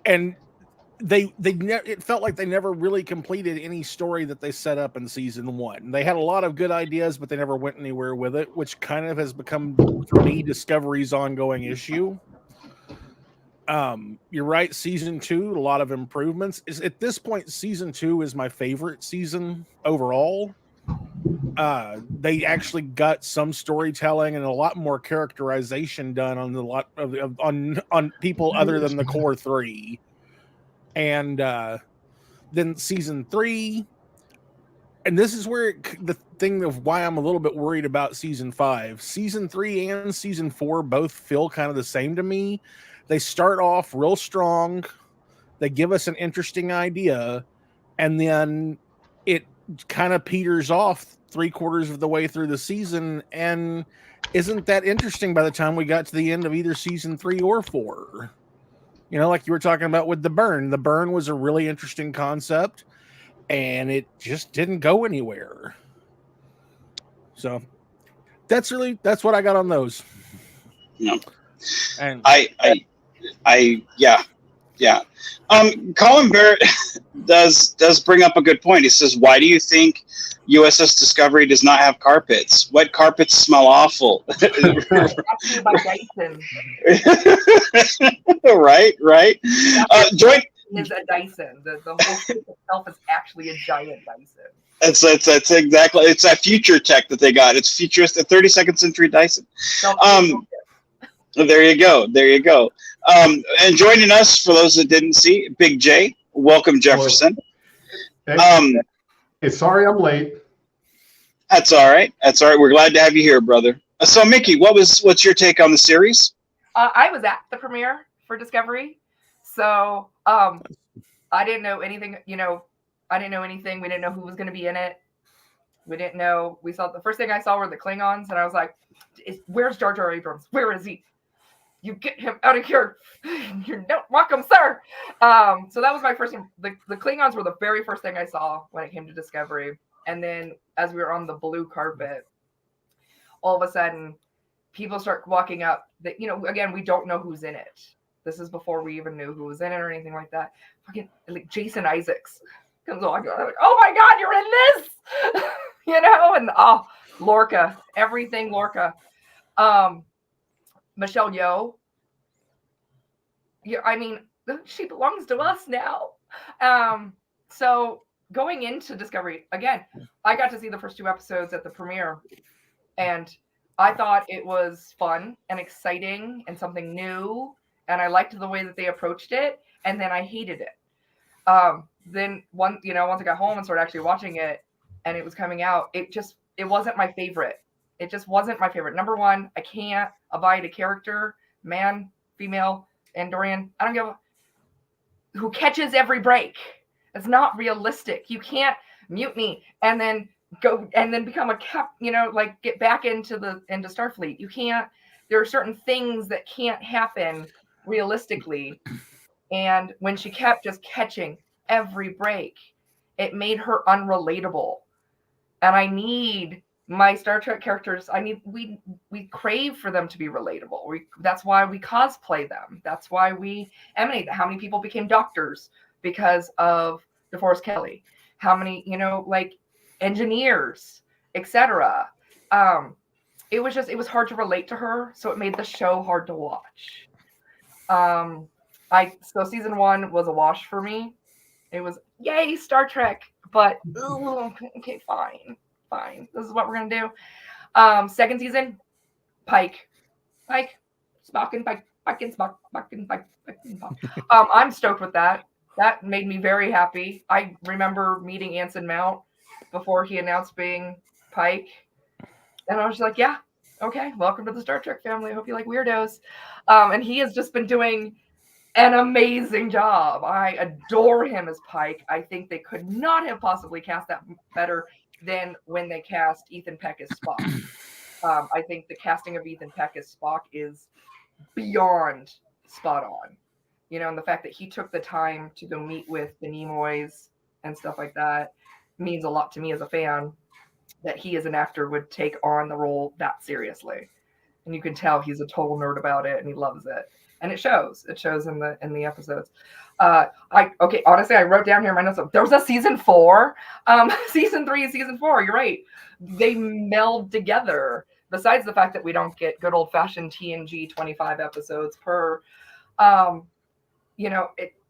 And it felt like they never really completed any story that they set up in season 1. They had a lot of good ideas, but they never went anywhere with it, which kind of has become, for me, Discovery's ongoing issue. You're right, season 2, a lot of improvements. At this point, season 2 is my favorite season overall. They actually got some storytelling and a lot more characterization done on on people other than the core 3. And then season 3, and this is where the thing of why I'm a little bit worried about season 5. Season 3 and season 4 both feel kind of the same to me. They start off real strong. They give us an interesting idea, and then it kind of peters off 3/4 of the way through the season and isn't that interesting by the time we got to the end of either season 3 or 4. Like you were talking about with the burn. The burn was a really interesting concept, and it just didn't go anywhere. So that's what I got on those. No. And yeah. Colin Barrett does bring up a good point. He says, "Why do you think USS Discovery does not have carpets? Wet carpets smell awful." Actually, by Dyson. Right. Join is a Dyson. The whole ship itself is actually a giant Dyson. That's exactly. It's a future tech that they got. It's futuristic, 32nd century Dyson. There you go. And joining us, for those that didn't see, Big J. Welcome, Jefferson. Sorry I'm late. That's all right. We're glad to have you here, brother. So, Mickey, what's your take on the series? I was at the premiere for Discovery, so I didn't know anything. I didn't know anything. We didn't know who was going to be in it. We didn't know. We saw the first thing I saw were the Klingons, and I was like, "Where's Jar Jar Abrams? Where is he? You get him out of here! You're not welcome, sir." So that was my first. The Klingons were the very first thing I saw when it came to Discovery, and then as we were on the blue carpet, all of a sudden, people start walking up. That again, we don't know who's in it. This is before we even knew who was in it or anything like that. Fucking like Jason Isaacs comes along. I'm like, "Oh my God, you're in this!" and Lorca, everything Lorca. Michelle Yeoh. Yeah, I mean, she belongs to us now. So going into Discovery, again, I got to see the first 2 episodes at the premiere, and I thought it was fun and exciting and something new, and I liked the way that they approached it, and then I hated it. Then once I got home and started actually watching it, and it was coming out, it wasn't my favorite. It just wasn't my favorite. Number one, I can't abide a character, man, female, Andorian. I don't give who catches every break. It's not realistic. You can't mutiny and then go and then become a get back into Starfleet. You can't. There are certain things that can't happen realistically. And when she kept just catching every break, it made her unrelatable. And I need my Star Trek characters, we crave for them to be relatable. That's why we cosplay them. That's why we emanate. How many people became doctors because of DeForest Kelley? How many, engineers, etc. It was hard to relate to her, so it made the show hard to watch. So season 1 was a wash for me. It was yay Star Trek, but okay, fine. This is what we're gonna do. Second season, Pike, Spock and Pike, Spock and Pike. I'm stoked with that. That made me very happy. I remember meeting Anson Mount before he announced being Pike, and I was just like, yeah, okay, welcome to the Star Trek family. I hope you like weirdos. And he has just been doing an amazing job. I adore him as Pike. I think they could not have possibly cast that better than when they cast Ethan Peck as Spock. I think the casting of Ethan Peck as Spock is beyond spot on. And the fact that he took the time to go meet with the Nimoys and stuff like that means a lot to me as a fan, that he as an actor would take on the role that seriously. And you can tell he's a total nerd about it and he loves it. and it shows in the episodes. Honestly, I wrote down here in my notes, there was a season 4, season 3 and season 4. You're right. They meld together, besides the fact that we don't get good old fashioned TNG 25 episodes per,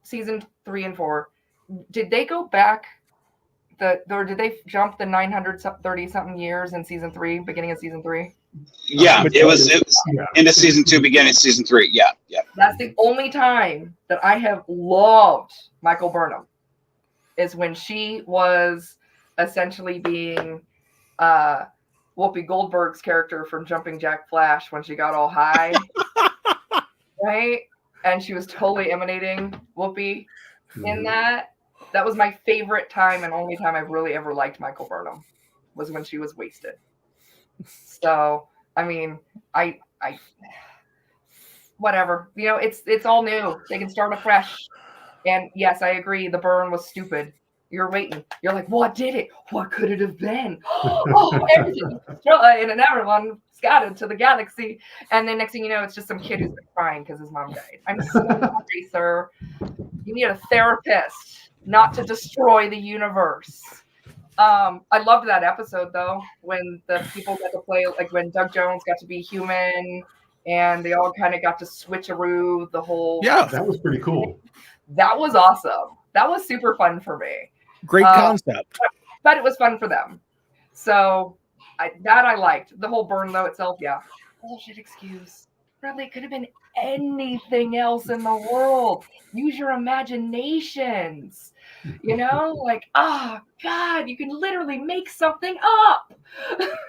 season 3 and 4. Did they go back or did they jump the 930 something years in season 3, beginning of season 3? Yeah, it was into season 2, beginning of season 3. Yeah. That's the only time that I have loved Michael Burnham, is when she was essentially being Whoopi Goldberg's character from Jumping Jack Flash when she got all high, right? And she was totally emanating Whoopi in that. That was my favorite time and only time I've really ever liked Michael Burnham, was when she was wasted. So, I mean, I whatever, it's all new. They can start afresh. And yes, I agree. The burn was stupid. You're waiting. You're like, what did it? What could it have been? Oh, everything. And then everyone scattered to the galaxy. And then next thing you know, it's just some kid who's been crying because his mom died. I'm so sorry, sir. You need a therapist, not to destroy the universe. I loved that episode though, when the people got to play, like when Doug Jones got to be human and they all kind of got to switcheroo the whole. Yeah, that was pretty cool. That was awesome. That was super fun for me. Great concept. But it was fun for them. So I liked. The whole burn though itself, yeah. Bullshit excuse. Really, it could have been anything else in the world. Use your imaginations. Like, oh God, you can literally make something up.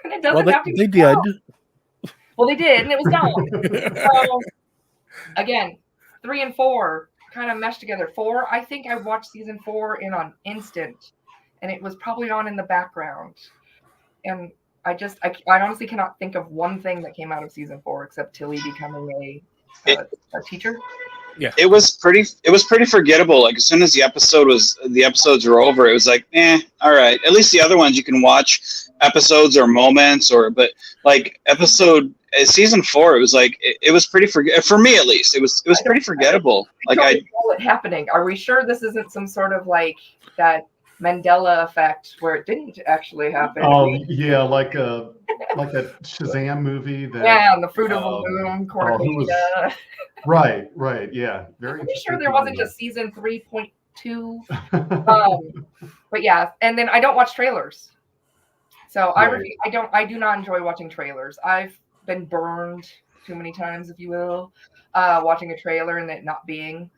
And it doesn't have to be they did. Well, they did, and it was dumb. So again, 3 and 4 kind of meshed together. 4, I think I watched season 4 in on instant, and it was probably on in the background. And I honestly cannot think of one thing that came out of season 4 except Tilly becoming a teacher. Yeah, it was pretty forgettable. Like as soon as the episodes were over, it was like, all right. At least the other ones you can watch episodes or moments, but like season 4, it was like it was pretty for me at least. It was pretty forgettable. I don't recall it happening. Are we sure this isn't some sort of like that Mandela effect where it didn't actually happen? Yeah, like a Shazam movie. And the Fruit of the Loom, Cornucopia. Right, yeah. I'm sure there wasn't just season 3.2. But yeah, and then I don't watch trailers. So right. I do not enjoy watching trailers. I've been burned too many times, if you will, watching a trailer and it not being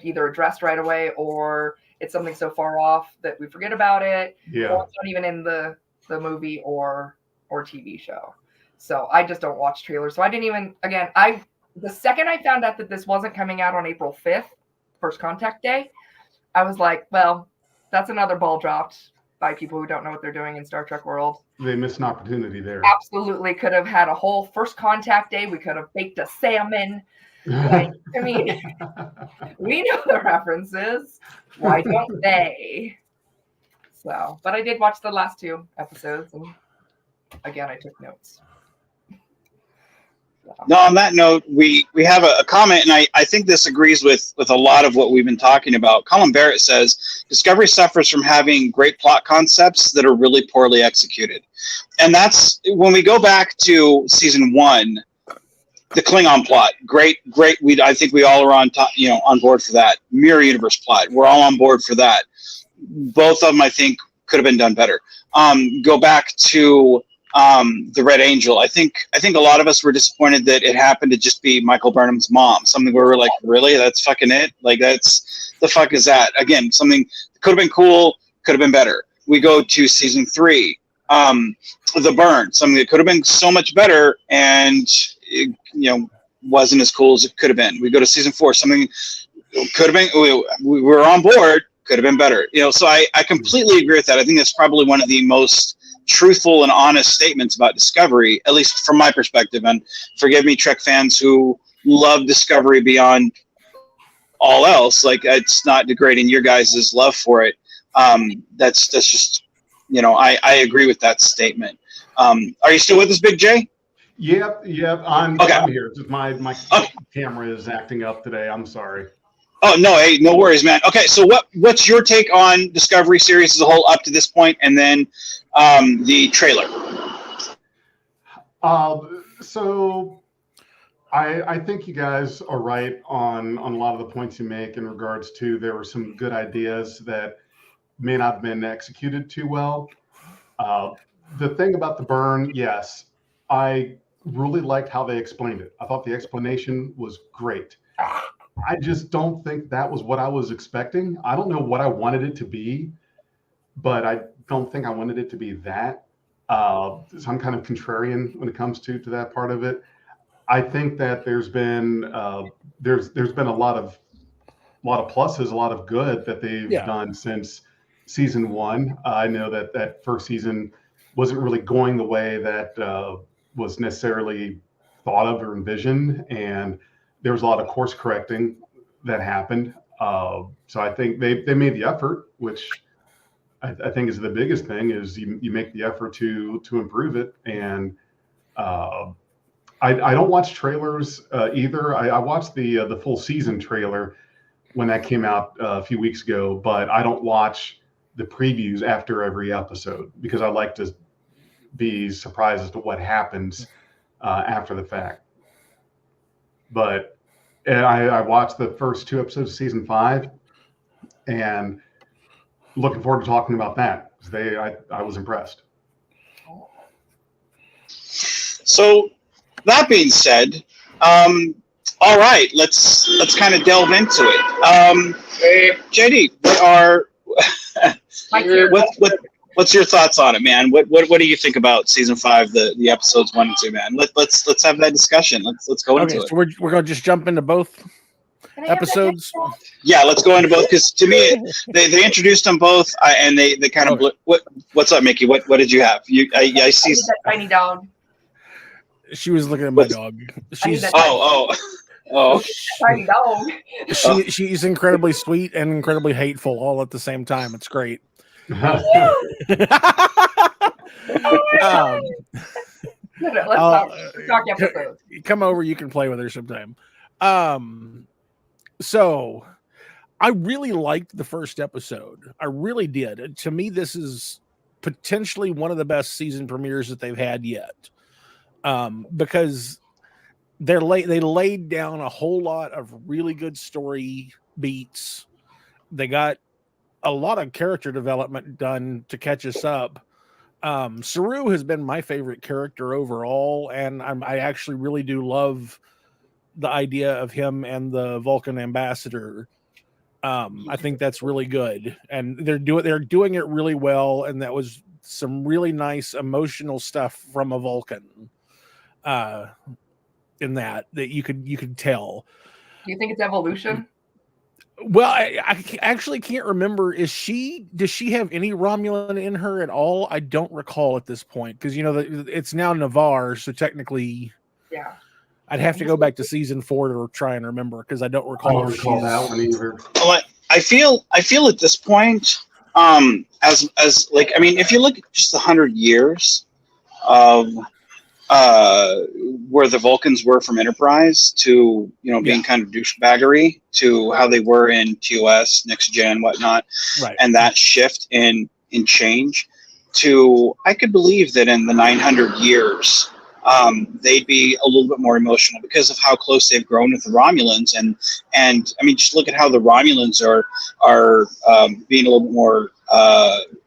either addressed right away, or it's something so far off that we forget about it. Yeah. Or it's not even in the movie or TV show. So I just don't watch trailers. So I didn't even, the second I found out that this wasn't coming out on April 5th, First Contact Day, I was like, well, that's another ball dropped by people who don't know what they're doing in Star Trek world. They missed an opportunity there. Absolutely could have had a whole First Contact Day. We could have baked a salmon. Like, I mean, we know the references. Why don't they? So, but I did watch the last 2 episodes, and again, I took notes. No, on that note, we have a comment, and I think this agrees with a lot of what we've been talking about. Colin Barrett says, Discovery suffers from having great plot concepts that are really poorly executed. And that's, when we go back to season 1, the Klingon plot, great. I think we all are on board for that. Mirror Universe plot, we're all on board for that. Both of them, I think, could have been done better. Go back to the Red Angel. I think a lot of us were disappointed that it happened to just be Michael Burnham's mom. Something where we're like, really? That's fucking it? Like, that's the fuck is that? Again, something could have been cool, could have been better. We go to season 3, the burn, something that could have been so much better, and it, wasn't as cool as it could have been. We go to season 4, something could have been. We were on board, could have been better. So I completely agree with that. I think that's probably one of the most truthful and honest statements about Discovery, at least from my perspective. And forgive me, Trek fans who love Discovery beyond all else. Like, it's not degrading your guys' love for it. That's just, I agree with that statement. Are you still with us, Big J? Yep. I'm here. Just my Okay. camera is acting up today. I'm sorry. Oh no, hey, no worries, man. Okay, so what's your take on Discovery series as a whole up to this point, and then the trailer? So I think you guys are right on a lot of the points you make in regards to there were some good ideas that may not have been executed too well. The thing about the burn, yes, I really liked how they explained it. I thought the explanation was great. I just don't think that was what I was expecting. I don't know what I wanted it to be, but I don't think I wanted it to be that. So I'm kind of contrarian when it comes to that part of it. I think that there's been been a lot of pluses, a lot of good that they've done since season 1. I know that first season wasn't really going the way that was necessarily thought of or envisioned, and there was a lot of course correcting that happened. So I think they made the effort, which I think is the biggest thing, is you make the effort to improve it. And I don't watch trailers either. I watched the full season trailer when that came out a few weeks ago, but I don't watch the previews after every episode because I like to be surprised as to what happens after the fact. But I watched the first 2 episodes of season 5, and looking forward to talking about that because I was impressed. So that being said, all right, let's kind of delve into it. JD, what's your thoughts on it, man? What do you think about season 5, the episodes 1 and 2, man? Let's have that discussion. Let's go into it. So we're gonna just jump into both episodes. Yeah, let's go into both because to me they introduced them both and they kind of what's up, Mickey? What did you have? I see that tiny dog. She was looking at my dog. She's tiny dog. She's incredibly sweet and incredibly hateful all at the same time. It's great. Let's talk episodes. Come over, you can play with her sometime. So I really liked the first episode. I really did. To me, this is potentially one of the best season premieres that they've had yet. Because they laid down a whole lot of really good story beats. They got a lot of character development done to catch us up. Saru has been my favorite character overall, and I actually really do love the idea of him and the Vulcan ambassador. I think that's really good, and they're doing it really well, and that was some really nice emotional stuff from a Vulcan. In that you could tell. Do you think it's evolution? Well, I actually can't remember. Does she have any Romulan in her at all? I don't recall at this point because it's now Navarre, so technically, yeah. I'd have to go back to season 4 to try and remember because I don't recall. I don't recall that one either. Well, I feel at this point, as like, I mean, if you look at just 100 years of where the Vulcans were from Enterprise to being kind of douchebaggery to how they were in TOS, Next Gen, whatnot, right. And that shift in change to, I could believe that in the 900 years they'd be a little bit more emotional because of how close they've grown with the Romulans, and I mean, just look at how the Romulans are being a little bit more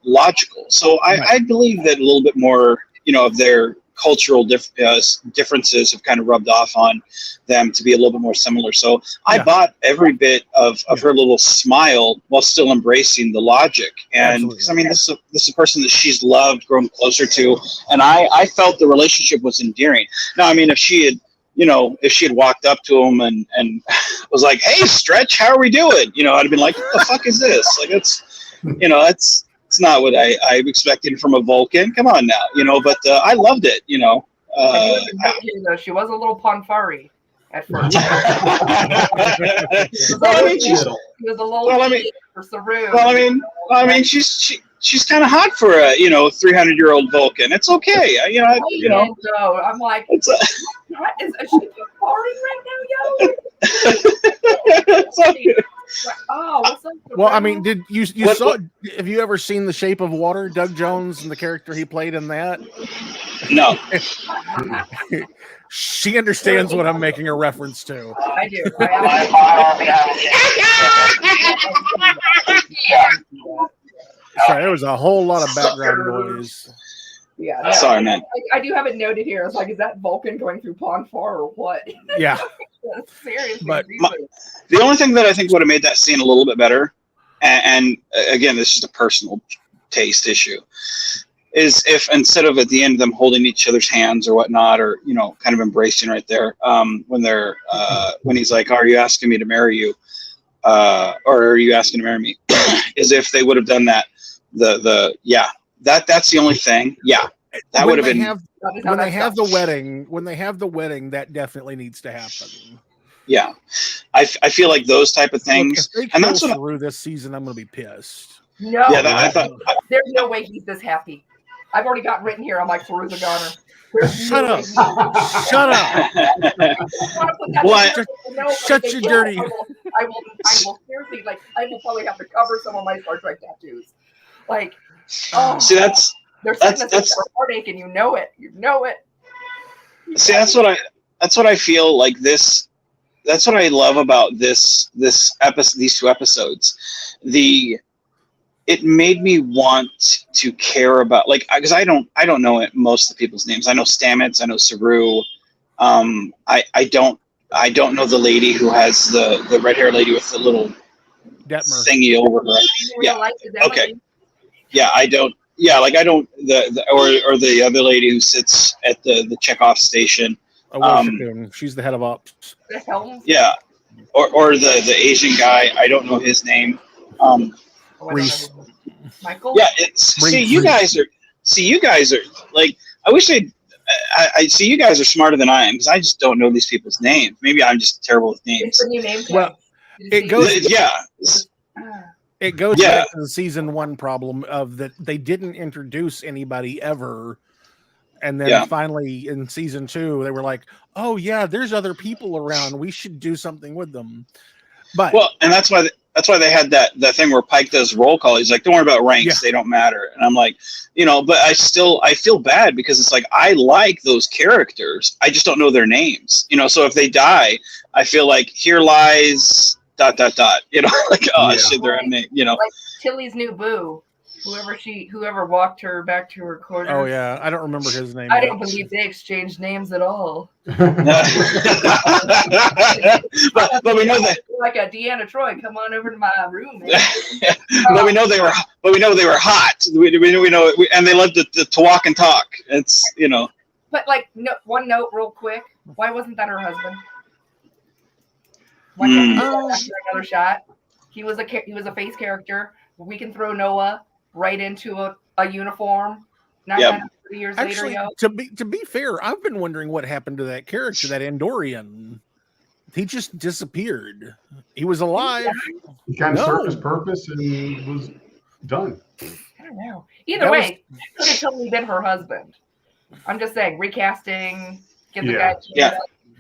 logical. So I believe that a little bit more of their cultural differences have kind of rubbed off on them to be a little bit more similar. So I bought every bit of her little smile while still embracing the logic. And because I mean, this is a person that she's loved, grown closer to, and I felt the relationship was endearing. Now, I mean, if she had walked up to him and was like, "Hey, Stretch, how are we doing?" I'd have been like, "What the fuck is this?" Like, it's not what I'm expecting from a Vulcan. Come on now, but I loved it, she was a little Ponfari at first. Well, I mean, she was a little for Saru. Well, I mean, she's kind of hot for a 300-year-old Vulcan. It's okay. I'm like, It's what is she farting right now, yo? it's okay. Oh, what's up? Well, I mean, did you saw? Have you ever seen The Shape of Water? Doug Jones and the character he played in that. No. She understands what I'm making a reference to. I do. Sorry, there was a whole lot of background noise. Yeah, no, Sorry, man. I do have it noted here. It's like, is that Vulcan going through Pond 4 or what? Yeah. Seriously. But The only thing that I think would have made that scene a little bit better, and again, this is just a personal taste issue, is if instead of at the end them holding each other's hands or whatnot, or kind of embracing right there, when he's like, "Are you asking me to marry you?" Or "Are you asking to marry me?" As if they would have done that. That's the only thing. Yeah, that would have been. When they have the wedding, that definitely needs to happen. Yeah, I feel like those type of things, Look, if they and that's what through this season, I'm going to be pissed. No, I thought. There's no way he's this happy. I've already got written here. I'm like, Farouza Goner. Shut up! Shut up! Shut your dirty. I will seriously, like, I will probably have to cover some of my Star Trek tattoos. Like, see, that's heartache, and you know it. See, that's what I feel like this. That's what I love about this episode, these two episodes. It made me want to care about, like, because I don't know most of the people's names. I know Stamets, I know Saru. I don't know the lady who has the red hair lady with the little Detmer thingy over her. Yeah. Okay. Yeah, I don't. Yeah, like I don't or the other lady who sits at the checkoff station. She's the head of ops. Yeah, or the Asian guy. I don't know his name. Reese. Michael. Yeah, see you guys are like, I wish I see you guys are smarter than I am, because I just don't know these people's names. Maybe I'm just terrible with names. It's the new name. Well, it goes. Yeah. It goes back to the season 1 problem of that they didn't introduce anybody ever. And then finally in season 2, they were like, "Oh yeah, there's other people around. We should do something with them." But and that's why they had that thing where Pike does roll call. He's like, "Don't worry about ranks; they don't matter." And I'm like, but I feel bad, because it's like, I like those characters. I just don't know their names. So if they die, I feel like here lies ... like, oh shit, they're a name. Like Tilly's new boo. Whoever walked her back to her quarters. Oh yeah, I don't remember his name. I don't believe they exchanged names at all. but we know that, like a Deanna Troi, come on over to my room. Man. but we know they were hot. We know, and they loved to walk and talk. It's But like, one note, real quick. Why wasn't that her husband? Why after another shot? He was a face character. We can throw Noah right into a uniform. 30 years Actually, later, to be fair, I've been wondering what happened to that character, that Andorian. He just disappeared. He was alive. He kind of served his purpose and was done. I don't know. Either way, could have totally been her husband. I'm just saying, recasting, get the guy.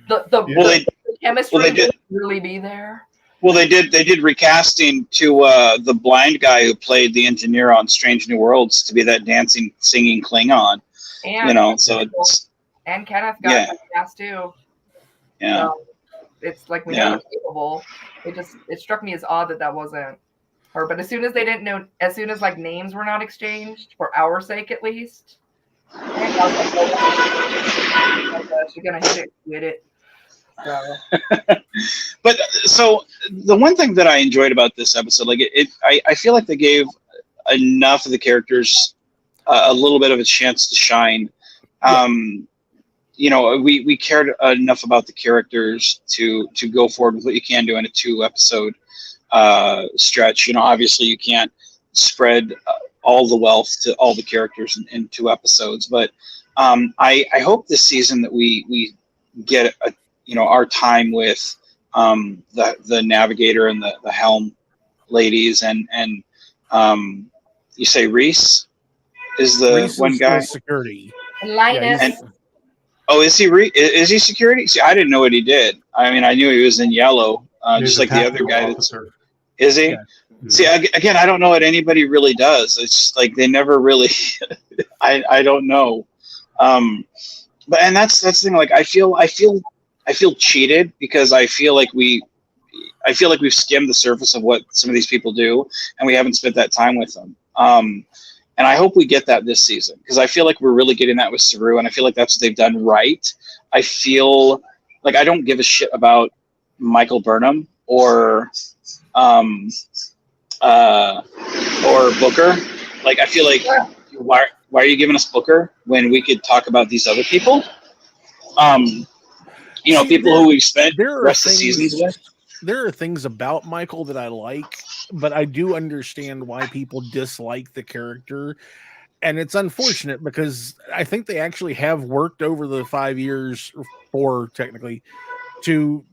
The chemistry would really be there. Well, they did recasting to the blind guy who played the engineer on Strange New Worlds to be that dancing, singing Klingon. And so and Kenneth got cast too. Yeah. So it's like, we know it's capable. It struck me as odd that wasn't her. But as soon as they didn't know, as soon as like names were not exchanged, for our sake at least, I was like, she's gonna hit it, with it. So. But so the one thing that I enjoyed about this episode, like I feel like they gave enough of the characters a little bit of a chance to shine. We cared enough about the characters to go forward with what you can do in a 2-episode stretch. Obviously you can't spread all the wealth to all the characters in 2 episodes, but I hope this season that we get our time with the navigator and the helm ladies, and You say Reese is the Reese one is guy. security. Linus. he's- Oh, is he is he security? See, I didn't know what he did. I mean, I knew he was in yellow, He's just a like the other tactical guy. officer. Is he? Yeah. See, again, I don't know what anybody really does. It's like they never really. I don't know. But and that's the thing. Like I feel cheated because I feel like we've skimmed the surface of what some of these people do, and we haven't spent that time with them. And I hope we get that this season because I feel like we're really getting that with Saru, and I feel like that's what they've done right. I feel like I don't give a shit about Michael Burnham or Booker. Like I feel like why are you giving us Booker when we could talk about these other people? People who we've spent the rest of the seasons with. There are things about Michael that I like, but I do understand why people dislike the character. And it's unfortunate because I think they actually have worked over the 5 years, or 4 technically, to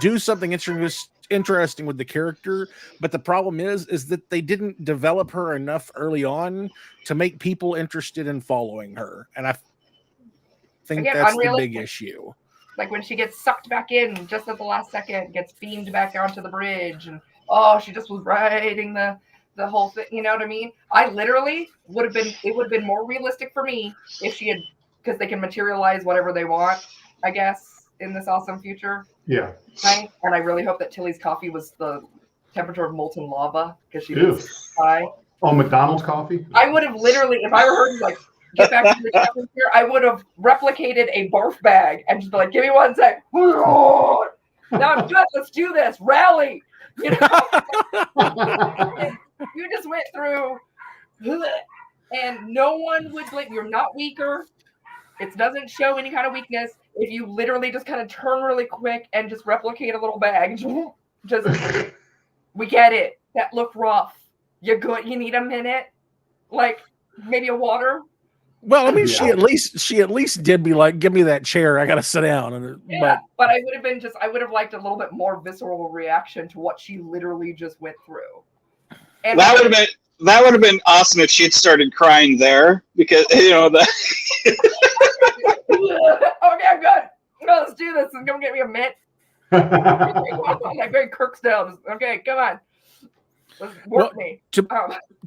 do something interesting with the character. But the problem is that they didn't develop her enough early on to make people interested in following her. And I think that's the big issue. Like when she gets sucked back in just at the last second, gets beamed back onto the bridge, and she just was riding the whole thing. You know what I mean? I literally would have been more realistic for me if she had, because they can materialize whatever they want, I guess, in this awesome future. Yeah. Right? And I really hope that Tilly's coffee was the temperature of molten lava because she was high. Oh, McDonald's coffee? I would have literally, if I were her, like, get back to the temperature, I would have replicated a barf bag and just be like, give me 1 sec. Now I'm good. Let's do this. Rally. You just went through, and no one would blame. You're not weaker. It doesn't show any kind of weakness if you literally just kind of turn really quick and just replicate a little bag. Just, we get it. That looked rough. You're good. You need a minute, like maybe a water. Well, I mean, she at least did be like, give me that chair. I got to sit down. But I would have liked a little bit more visceral reaction to what she literally just went through. And that would have been awesome if she had started crying there because that. Okay, I'm good. Let's do this and come get me a mint. Like very Kirksdale. Okay, come on. Let's work me.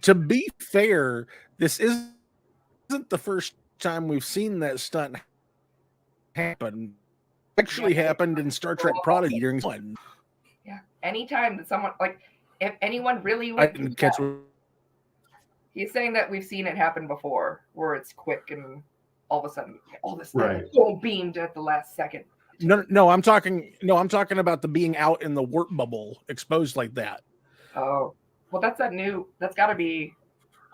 To be fair, this isn't the first time we've seen that stunt happen. It actually happened in Star Trek Prodigy during one. Yeah. Anytime that someone, like, if anyone really I didn't catch what he's saying, that we've seen it happen before where it's quick and all of a sudden all this right. so beamed at the last second. No, I'm talking about the being out in the warp bubble exposed like that. Oh, well, that's gotta be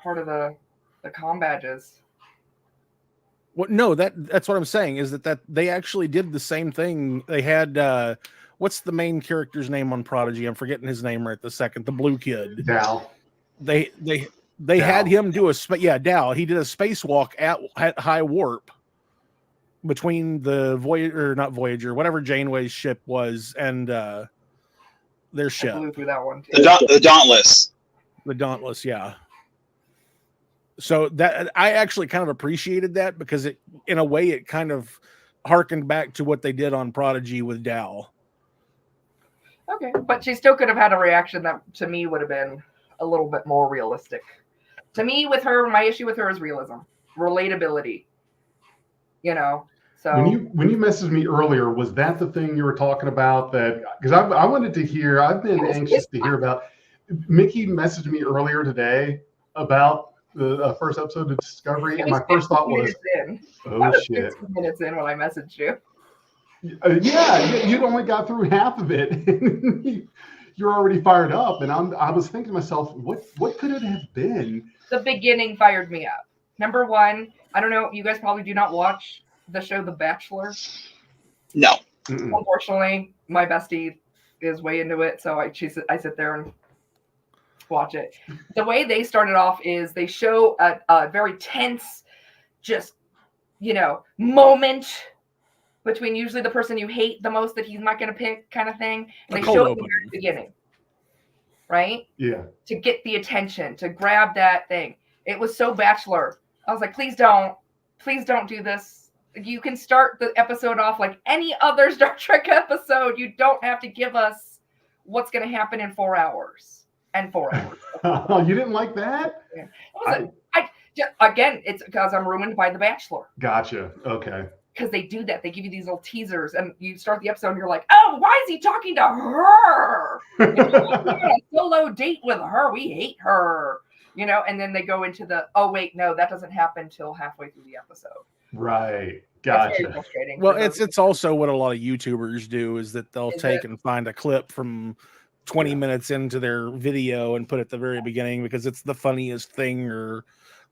part of the comm badges. Well, no, that's what I'm saying is that they actually did the same thing. They had what's the main character's name on Prodigy? I'm forgetting his name right this second. The blue kid. Dal. They had him do Dal. He did a spacewalk at high warp between the Voyager, whatever Janeway's ship was, and their ship. I blew through that one too. The Dauntless. The Dauntless, yeah. So that I actually kind of appreciated that because it, in a way, it kind of harkened back to what they did on Prodigy with Dal. Okay, but she still could have had a reaction that to me would have been a little bit more realistic. To me, with her, my issue with her is realism, relatability. So when you messaged me earlier, was that the thing you were talking about? That because I wanted to hear. I've been anxious to hear about. Mickey messaged me earlier today about the first episode of Discovery, and my first thought was, "Oh shit!" 15 minutes in when I messaged you. You'd only got through half of it. You're already fired up, and I was thinking to myself, what could it have been? The beginning fired me up. Number one, I don't know. You guys probably do not watch the show The Bachelor. No. Mm-mm. Unfortunately, my bestie is way into it, so I sit there and watch it. The way they started off is they show a very tense, just moment between usually the person you hate the most that he's not going to pick, kind of thing. And they show it in the very beginning. right? Yeah. To get the attention, to grab that thing. It was so Bachelor. I was like, please don't do this. You can start the episode off like any other Star Trek episode. You don't have to give us what's going to happen in 4 hours and 4 hours. You didn't like that? Again, it's because I'm ruined by The Bachelor. Gotcha. Okay. Because they do that. They give you these little teasers and you start the episode and you're like, oh, why is he talking to her? And you're like, we're on a solo date with her. We hate her. And then they go into oh, wait, no, that doesn't happen till halfway through the episode. Right. That's Gotcha. very frustrating. Well, it's also what a lot of YouTubers do is that they'll take and find a clip from 20 minutes into their video and put it at the very beginning because it's the funniest thing or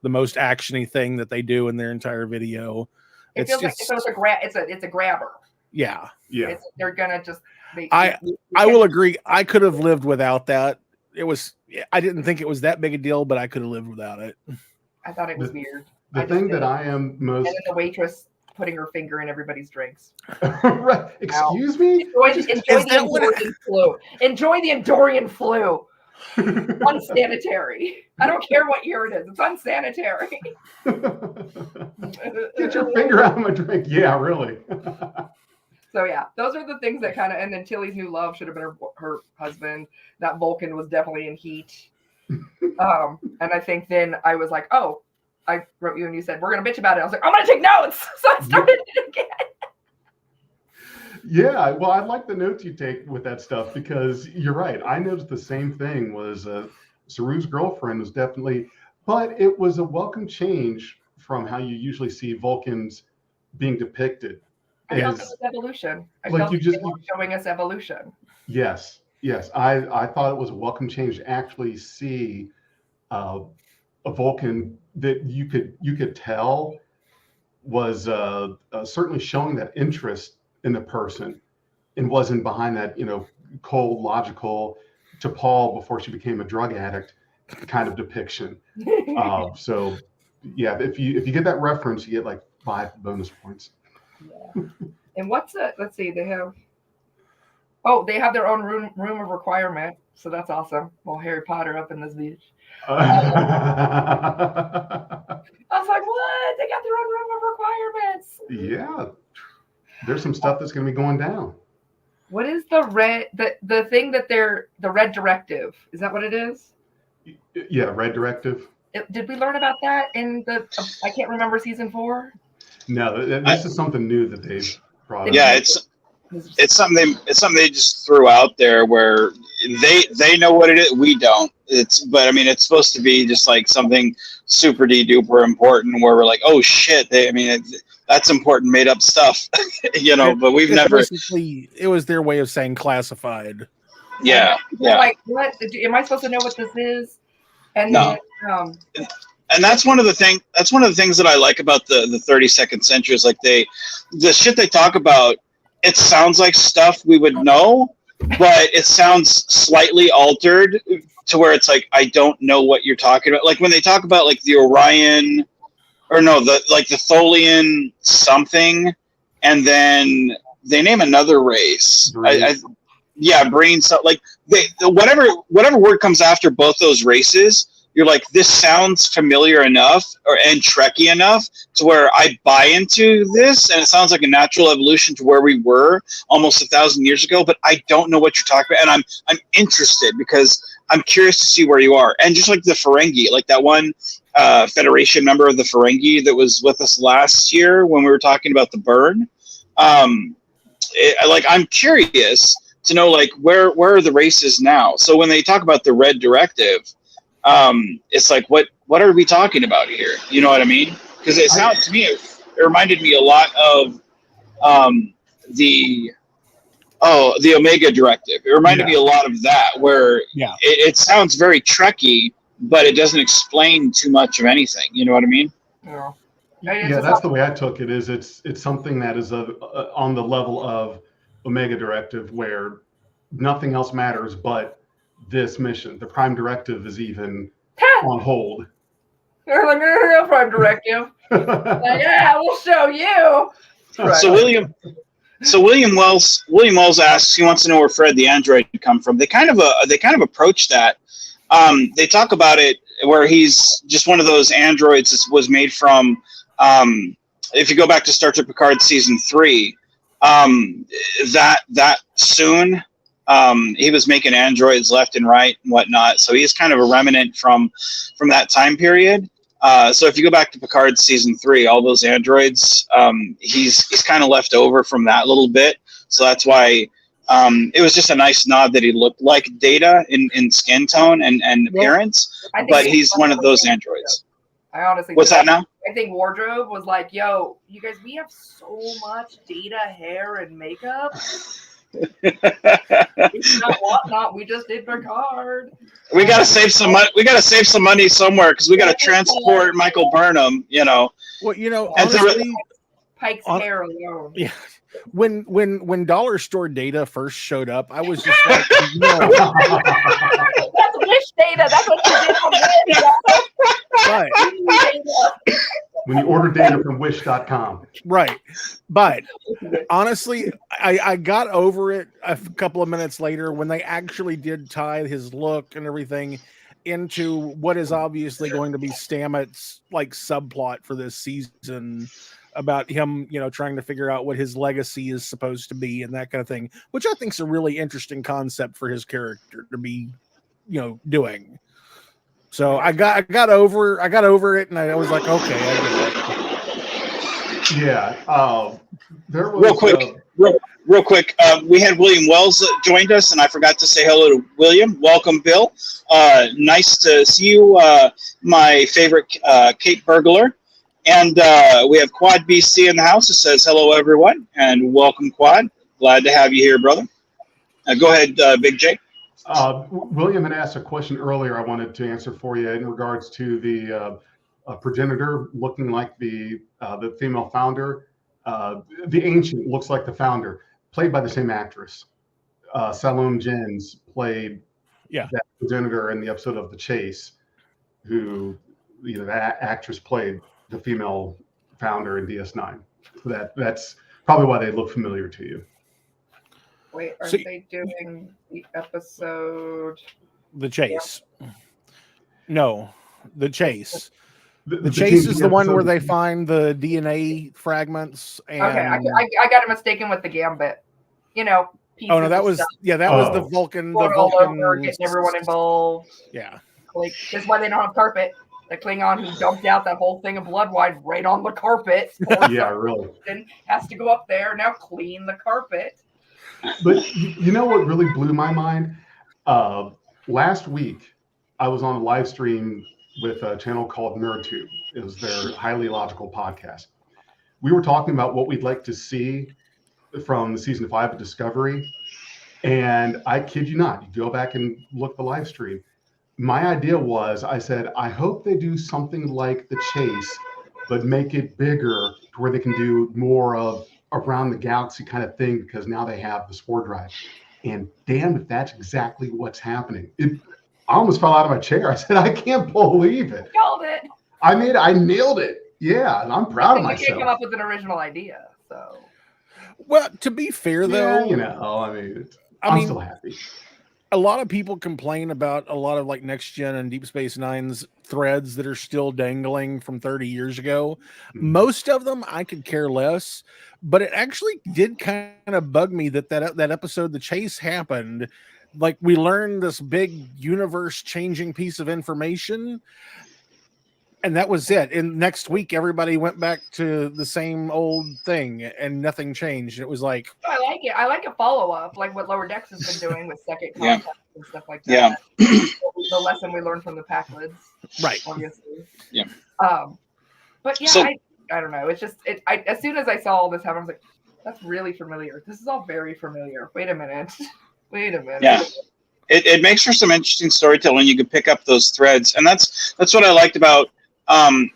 the most actiony thing that they do in their entire video. It feels like it's a grabber. Yeah. Yeah. They're gonna just. I will agree. I could have lived without that. I didn't think it was that big a deal, but I could have lived without it. I thought it was weird. The thing that I am most. And then the waitress putting her finger in everybody's drinks. Right. Excuse me? Enjoy the Andorian flu. Enjoy the Andorian flu. Unsanitary. I don't care what year it is. It's unsanitary. Get your finger out of my drink. Yeah, really. So yeah, those are the things that kind of, and then Tilly's new love should have been her husband. That Vulcan was definitely in heat. And I think then I was like, oh, I wrote you and you said, we're going to bitch about it. I was like, I'm going to take notes. So I started it again. Yeah, well, I like the notes you take with that stuff because you're right. I noticed the same thing was Saru's girlfriend was definitely, but it was a welcome change from how you usually see Vulcans being depicted. I felt it was evolution. I like felt you just showing us evolution. Yes. I thought it was a welcome change to actually see a Vulcan that you could tell was certainly showing that interest in the person and wasn't behind that cold, logical to Paul before she became a drug addict kind of depiction. So yeah, if you get that reference, you get like 5 bonus points. Yeah. And what's it? Let's see. They have their own room of requirement. So that's awesome. Well, Harry Potter up in this beach. I was like, what? They got their own room of requirements. Yeah. There's some stuff that's going to be going down. What is the red, the thing that the red directive? Is that what it is? Yeah, red directive. Did we learn about that in I can't remember season 4? No, this is something new that they've brought up. Yeah, it's something they just threw out there where they know what it is, we don't. But I mean, it's supposed to be just like something super duper important where we're like, oh shit, that's important made up stuff, but we've never. Basically, it was their way of saying classified. Yeah. Like, what? Am I supposed to know what this is? And no. Then, and that's one of the things that I like about the 32nd century is like the shit they talk about. It sounds like stuff we would know, but it sounds slightly altered to where it's like, I don't know what you're talking about. Like when they talk about like the Orion, or no, the Tholian something, and then they name another race. Breen. So like whatever word comes after both those races, you're like, this sounds familiar enough and Trekkie enough to where I buy into this, and it sounds like a natural evolution to where we were almost 1,000 years ago. But I don't know what you're talking about, and I'm interested because I'm curious to see where you are. And just like the Ferengi, like that one Federation member of the Ferengi that was with us last year when we were talking about the burn. I'm curious to know like where are the races now. So when they talk about the red directive. It's like, what are we talking about here? You know what I mean? Because it sounds to me, it reminded me a lot of the Omega directive. It reminded me a lot of that, where it sounds very Trekkie, but it doesn't explain too much of anything. You know what I mean? Yeah. Yeah, that's the way I took it. Is it's something that is on the level of Omega directive, where nothing else matters but this mission. The Prime Directive is even on hold. They're like, no, Prime Directive. Like, yeah, we'll show you. Right. So William So William Wells asks, he wants to know where Fred the android come from. They kind of approach that. They talk about it where he's just one of those androids that was made from. If you go back to Star Trek Picard season 3, that soon he was making androids left and right and whatnot. So he's kind of a remnant from that time period. So if you go back to Picard season 3, all those androids, he's kind of left over from that little bit. So that's why it was just a nice nod that he looked like Data in skin tone and appearance, but he's one of those androids. I honestly. What's that now? I think Wardrobe was like, "Yo, you guys, we have so much Data hair and makeup. It's not whatnot. We just did Picard. We gotta save some money. We gotta save some money somewhere because we gotta transport Michael Burnham. You know. Well, you know, And honestly, Pike's hair alone. yeah. When Dollar Store Data first showed up, I was just like, no. That's Wish Data. That's what you did on Wish. Right. When you order data from wish.com. Right. But honestly, I got over it a couple of minutes later when they actually did tie his look and everything into what is obviously going to be Stamets' like subplot for this season about him, you know, trying to figure out what his legacy is supposed to be and that kind of thing, which I think is a really interesting concept for his character to be, you know, doing. So I got over it, and I was like, okay, I get it. Yeah. There was real quick. We had William Wells joined us, and I forgot to say hello to William. Welcome, Bill. Nice to see you, my favorite Cape burglar. And we have Quad BC in the house. It says hello, everyone, and welcome, Quad. Glad to have you here, brother. Go ahead, Big J. William had asked a question earlier I wanted to answer for you in regards to the progenitor looking like the female founder. The ancient looks like the founder, played by the same actress. Salome Jens played that progenitor in the episode of The Chase, who, you know, that actress played the female founder in DS9. So that's probably why they look familiar to you. Wait, are they doing the episode The Chase? Yeah. No, The Chase. The Chase is the one where they find the DNA fragments. And... Okay, I got it mistaken with the Gambit. You know. Oh no, that was was the Vulcan. The Vulcan getting everyone involved. Yeah. Like, that's why they don't have carpet. The Klingon who dumped out that whole thing of blood wine right on the carpet. Yeah, really. And has to go up there now, clean the carpet. But you know what really blew my mind? Last week, I was on a live stream with a channel called NerdTube. It was their highly logical podcast. We were talking about what we'd like to see from season 5 of Discovery. And I kid you not, you go back and look at the live stream. My idea was, I said, I hope they do something like The Chase, but make it bigger to where they can do more of around the galaxy kind of thing, because now they have the spore drive. And damn if that's exactly what's happening. I almost fell out of my chair. I said, I can't believe it. Nailed it. I nailed it. Yeah, and I'm proud of myself. You can't come up with an original idea, so. Well, to be fair, though, yeah, you know, I'm still happy. A lot of people complain about a lot of like Next Gen and Deep Space Nine's threads that are still dangling from 30 years ago. Mm-hmm. Most of them I could care less, but it actually did kind of bug me that episode, The Chase, happened. Like, we learned this big universe-changing piece of information, and that was it. And next week, everybody went back to the same old thing, and nothing changed. It was like... I like it. I like a follow-up, like what Lower Decks has been doing with second contact and stuff like that. Yeah. The lesson we learned from the Packlids. Right. Obviously. Yeah. But yeah, so, I don't know. It's just, as soon as I saw all this happen, I was like, that's really familiar. This is all very familiar. Wait a minute. Yeah. It makes for some interesting storytelling. You can pick up those threads. And that's what I liked about...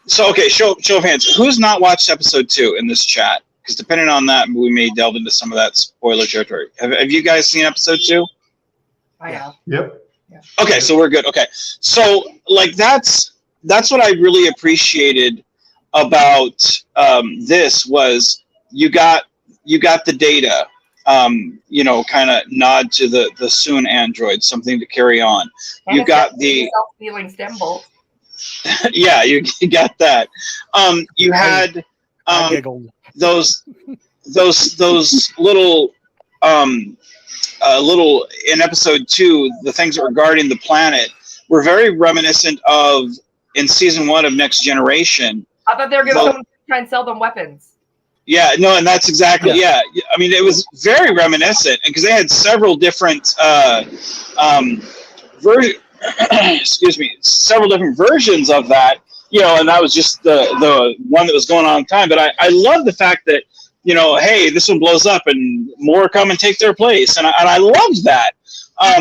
show of hands. Who's not watched episode 2 in this chat? Because depending on that, we may delve into some of that spoiler territory. Have you guys seen episode 2? I have. Yep. Yeah. Okay, so we're good. Okay, so like that's what I really appreciated about this was you got you got the data. You know, kind of nod to the soon android, something to carry on. You got the self-healing stem bolt. yeah, you got that. You had those little little in episode 2, the things that were guarding the planet were very reminiscent of in season 1 of Next Generation. I thought they were going to try and sell them weapons. Yeah, no, and that's exactly I mean, it was very reminiscent because they had several different several different versions of that. You know, and that was just the one that was going on at the time. But I love the fact that, you know, hey, this one blows up and more come and take their place, and I loved that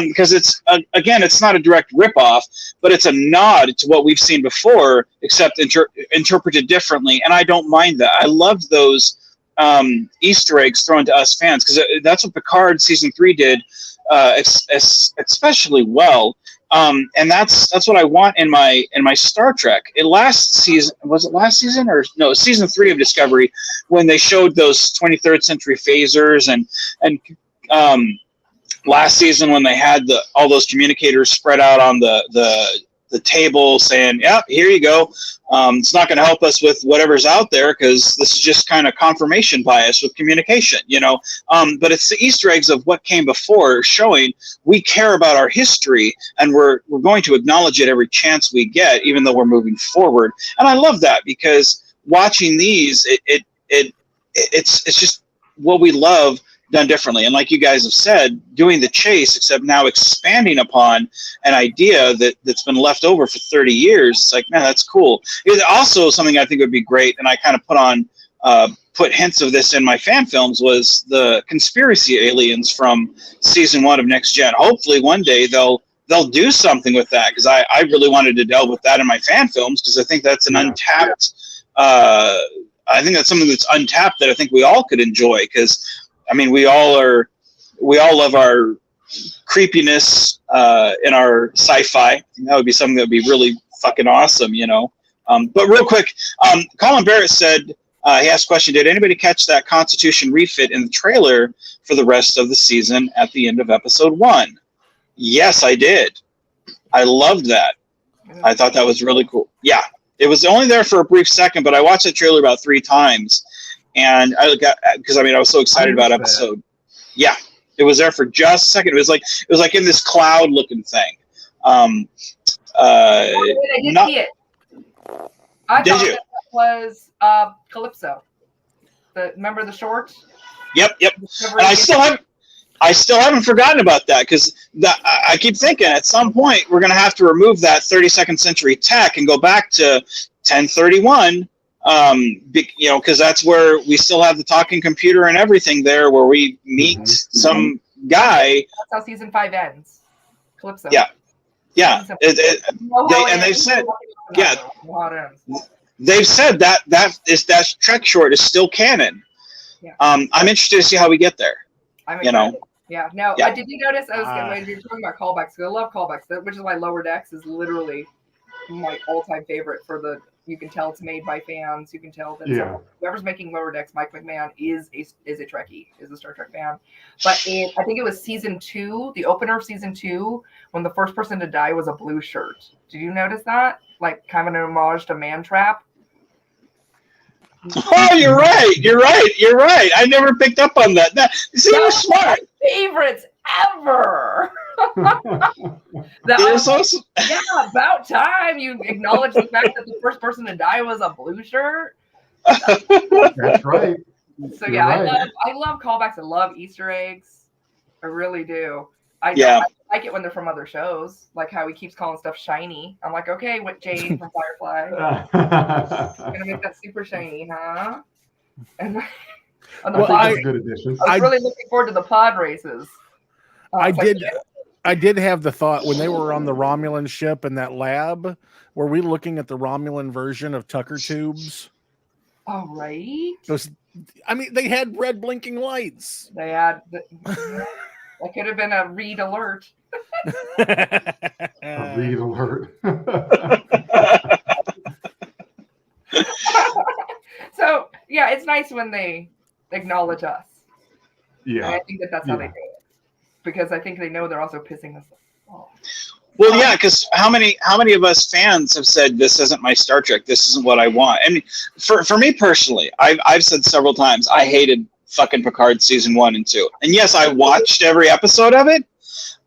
because it's again, it's not a direct ripoff, but it's a nod to what we've seen before, except interpreted differently, and I don't mind that. I loved those Easter eggs thrown to us fans because that's what Picard season 3 did especially well. And that's what I want in my Star Trek. Last season, was it last season or no? Season 3 of Discovery, when they showed those 23rd century phasers, and last season when they had all those communicators spread out on the table, saying, "Yeah, here you go." It's not going to help us with whatever's out there because this is just kind of confirmation bias with communication, you know. But it's the Easter eggs of what came before, showing we care about our history and we're going to acknowledge it every chance we get, even though we're moving forward. And I love that because watching these, it's just what we love done differently. And like you guys have said, doing the chase, except now expanding upon an idea that's been left over for 30 years. It's like, man, that's cool. It's also something I think would be great, and I kind of put hints of this in my fan films, was the conspiracy aliens from season 1 of Next Gen. Hopefully one day they'll do something with that, because I really wanted to delve with that in my fan films, because I think that's an untapped I think that's something that's untapped that I think we all could enjoy, because I mean, we all love our creepiness in our sci-fi. I think that would be something that would be really fucking awesome, you know. But real quick, Colin Barrett said, he asked a question, did anybody catch that Constitution refit in the trailer for the rest of the season at the end of episode 1? Yes, I did. I loved that. I thought that was really cool. Yeah, it was only there for a brief second, but I watched the trailer about 3 times. And I got, because I mean, I was so excited about episode. Yeah, it was there for just a second. It was like in this cloud-looking thing. I did see it. I thought that was Calypso. Remember the short? Yep. And I still haven't forgotten about that, because I keep thinking at some point we're going to have to remove that 32nd century tech and go back to 1031. You know, because that's where we still have the talking computer and everything there, where we meet some guy. That's how season 5 ends. Calypso. Yeah. They've said, they've said that Trek short is still canon. Yeah. I'm interested to see how we get there. You know. Yeah. No. Yeah. Did you notice? I was when you're talking about callbacks. Because I love callbacks, which is why Lower Decks is literally my all-time favorite for the. You can tell it's made by fans. You can tell that whoever's making Lower Decks, Mike McMahon, is a Trekkie, is a Star Trek fan. But I think it was season 2, the opener of season 2, when the first person to die was a blue shirt. Did you notice that? Like kind of an homage to Man Trap. Oh, you're right. I never picked up on that. See, you're smart. Favorites ever. About time you acknowledge the fact that the first person to die was a blue shirt. That's right. So I love callbacks. I love Easter eggs. I really do. I like it when they're from other shows, like how he keeps calling stuff shiny. I'm like, okay, what Jade from Firefly? Gonna make that super shiny, huh? And that's a good addition. I was really looking forward to the pod races. I did have the thought when they were on the Romulan ship in that lab, were we looking at the Romulan version of Tucker tubes? Oh, right. They had red blinking lights. They had. That could have been a read alert. A read alert. So, yeah, it's nice when they acknowledge us. And I Yeah. think that's how they do it. Because I think they know they're also pissing us off. Well, yeah, because how many of us fans have said this isn't my Star Trek, this isn't what I want? And for me personally, I've said several times I hated fucking Picard season 1 and 2, and yes, I watched every episode of it,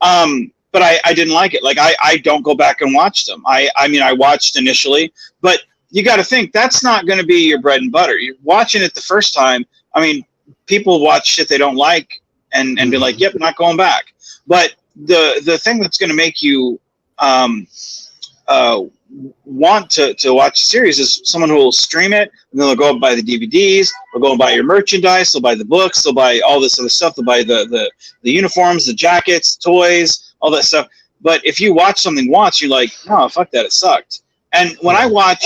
but I didn't like it. Like I don't go back and watch them. I mean I watched initially, but you got to think that's not going to be your bread and butter. You're watching it the first time. I mean, people watch shit they don't like and be like, yep, not going back. But the thing that's going to make you want to watch the series is someone who will stream it, and then they'll go and buy the DVDs, they'll go and buy your merchandise, they'll buy the books, they'll buy all this other stuff, they'll buy the uniforms, the jackets, toys, all that stuff. But if you watch something once, you're like, oh, fuck that, it sucked. And when I watch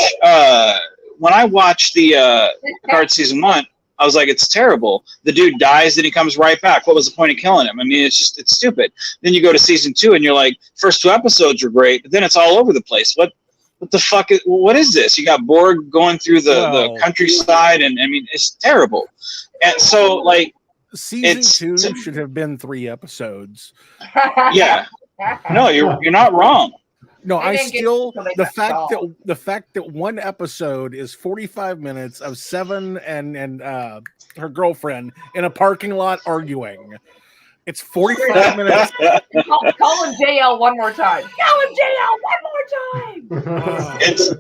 the Picard season 1, I was like, it's terrible. The dude dies, then he comes right back. What was the point of killing him? I mean, it's stupid. Then you go to season 2, and you're like, first 2 episodes were great, but then it's all over the place. What the fuck? What is this? You got Borg going through the countryside, and I mean, it's terrible. And so, like, season 2 should have been 3 episodes. Yeah. No, you're not wrong. No, the fact that one episode is 45 minutes of Seven and her girlfriend in a parking lot arguing. It's 45 minutes. Call him JL one more time. Call him JL one more time.